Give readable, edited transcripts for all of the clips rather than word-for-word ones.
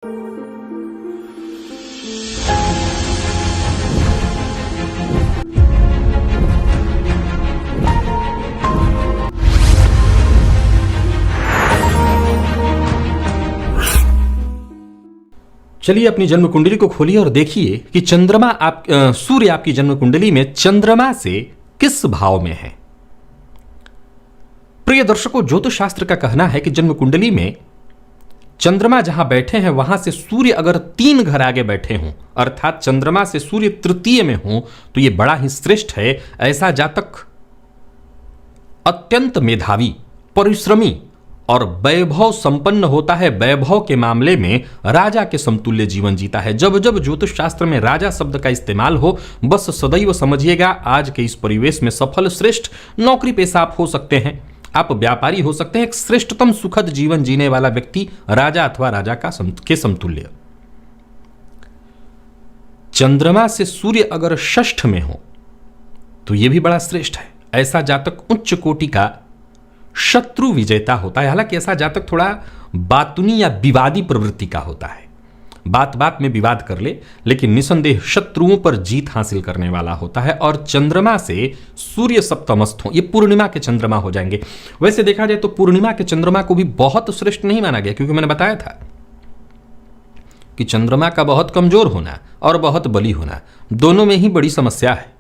चलिए अपनी जन्म कुंडली को खोलिए और देखिए कि सूर्य आपकी जन्म कुंडली में चंद्रमा से किस भाव में है। प्रिय दर्शकों, ज्योतिष शास्त्र का कहना है कि जन्म कुंडली में चंद्रमा जहां बैठे हैं वहां से सूर्य अगर 3 घर आगे बैठे हों, अर्थात चंद्रमा से सूर्य तृतीय में हो, तो यह बड़ा ही श्रेष्ठ है। ऐसा जातक अत्यंत मेधावी, परिश्रमी और वैभव संपन्न होता है। वैभव के मामले में राजा के समतुल्य जीवन जीता है। जब जब ज्योतिष शास्त्र में राजा शब्द का इस्तेमाल हो, बस सदैव समझिएगा आज के इस परिवेश में सफल श्रेष्ठ नौकरी पेशा आप हो सकते हैं, आप व्यापारी हो सकते हैं। एक श्रेष्ठतम सुखद जीवन जीने वाला व्यक्ति राजा अथवा राजा के समतुल्य। चंद्रमा से सूर्य अगर षष्ठ में हो तो यह भी बड़ा श्रेष्ठ है। ऐसा जातक उच्च कोटि का शत्रु विजेता होता है। हालांकि ऐसा जातक थोड़ा बातुनी या विवादी प्रवृत्ति का होता है, बात बात में विवाद कर ले, लेकिन निसंदेह शत्रुओं पर जीत हासिल करने वाला होता है। और चंद्रमा से सूर्य सप्तमस्थ हो, ये पूर्णिमा के चंद्रमा हो जाएंगे। वैसे देखा जाए तो पूर्णिमा के चंद्रमा को भी बहुत श्रेष्ठ नहीं माना गया, क्योंकि मैंने बताया था कि चंद्रमा का बहुत कमजोर होना और बहुत बली होना, दोनों में ही बड़ी समस्या है।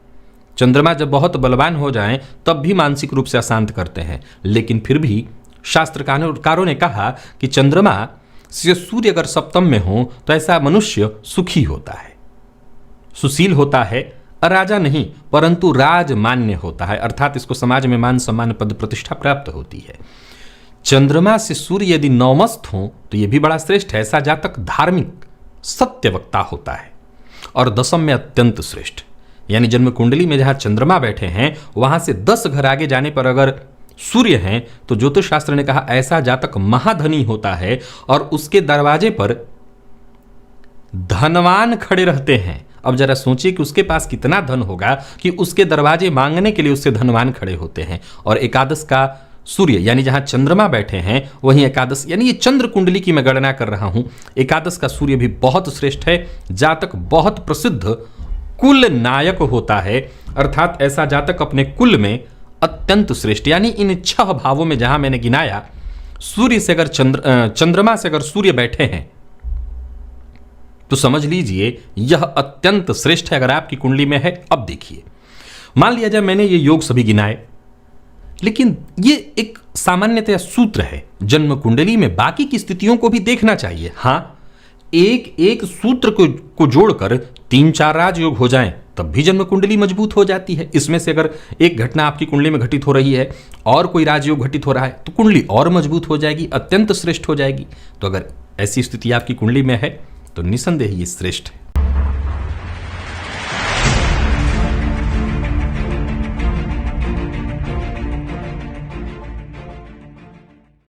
चंद्रमा जब बहुत बलवान हो जाएं तब भी मानसिक रूप से अशांत करते हैं, लेकिन फिर भी शास्त्रकारों ने कहा कि चंद्रमा से सूर्य अगर सप्तम में हो तो ऐसा मनुष्य सुखी होता है, सुशील होता है, राजा नहीं परंतु राजमान्य होता है, अर्थात इसको समाज में मान सम्मान पद प्रतिष्ठा प्राप्त होती है। चंद्रमा से सूर्य यदि नवमस्थ हो तो यह भी बड़ा श्रेष्ठ है। ऐसा जातक धार्मिक सत्यवक्ता होता है। और दशम में अत्यंत श्रेष्ठ, यानी जन्म कुंडली में जहां चंद्रमा बैठे हैं वहां से 10 घर आगे जाने पर अगर सूर्य हैं तो ज्योतिष शास्त्र ने कहा ऐसा जातक महाधनी होता है और उसके दरवाजे पर धनवान खड़े रहते हैं। अब जरा सोचिए कि उसके पास कितना धन होगा कि उसके दरवाजे मांगने के लिए उससे धनवान खड़े होते हैं। और एकादश का सूर्य यानी जहां चंद्रमा बैठे हैं वहीं एकादश, यानी ये चंद्र कुंडली की मैं गणना कर रहा हूं, एकादश का सूर्य भी बहुत श्रेष्ठ है। जातक बहुत प्रसिद्ध कुल नायक होता है, अर्थात ऐसा जातक अपने कुल में अत्यंत श्रेष्ठ, यानी इन 6 भावों में जहां मैंने गिनाया, सूर्य से अगर चंद्रमा से अगर सूर्य बैठे हैं तो समझ लीजिए यह अत्यंत श्रेष्ठ है अगर आपकी कुंडली में है। अब देखिए, मान लिया जाए मैंने ये योग सभी गिनाए, लेकिन ये एक सामान्यतया सूत्र है। जन्म कुंडली में बाकी की स्थितियों को भी देखना चाहिए। हाँ, एक एक सूत्र को जोड़कर 3-4 राजयोग हो जाएं तब भी जन्म कुंडली मजबूत हो जाती है। इसमें से अगर एक घटना आपकी कुंडली में घटित हो रही है और कोई राजयोग घटित हो रहा है तो कुंडली और मजबूत हो जाएगी, अत्यंत श्रेष्ठ हो जाएगी। तो अगर ऐसी स्थिति आपकी कुंडली में है तो निसंदेह ये श्रेष्ठ है।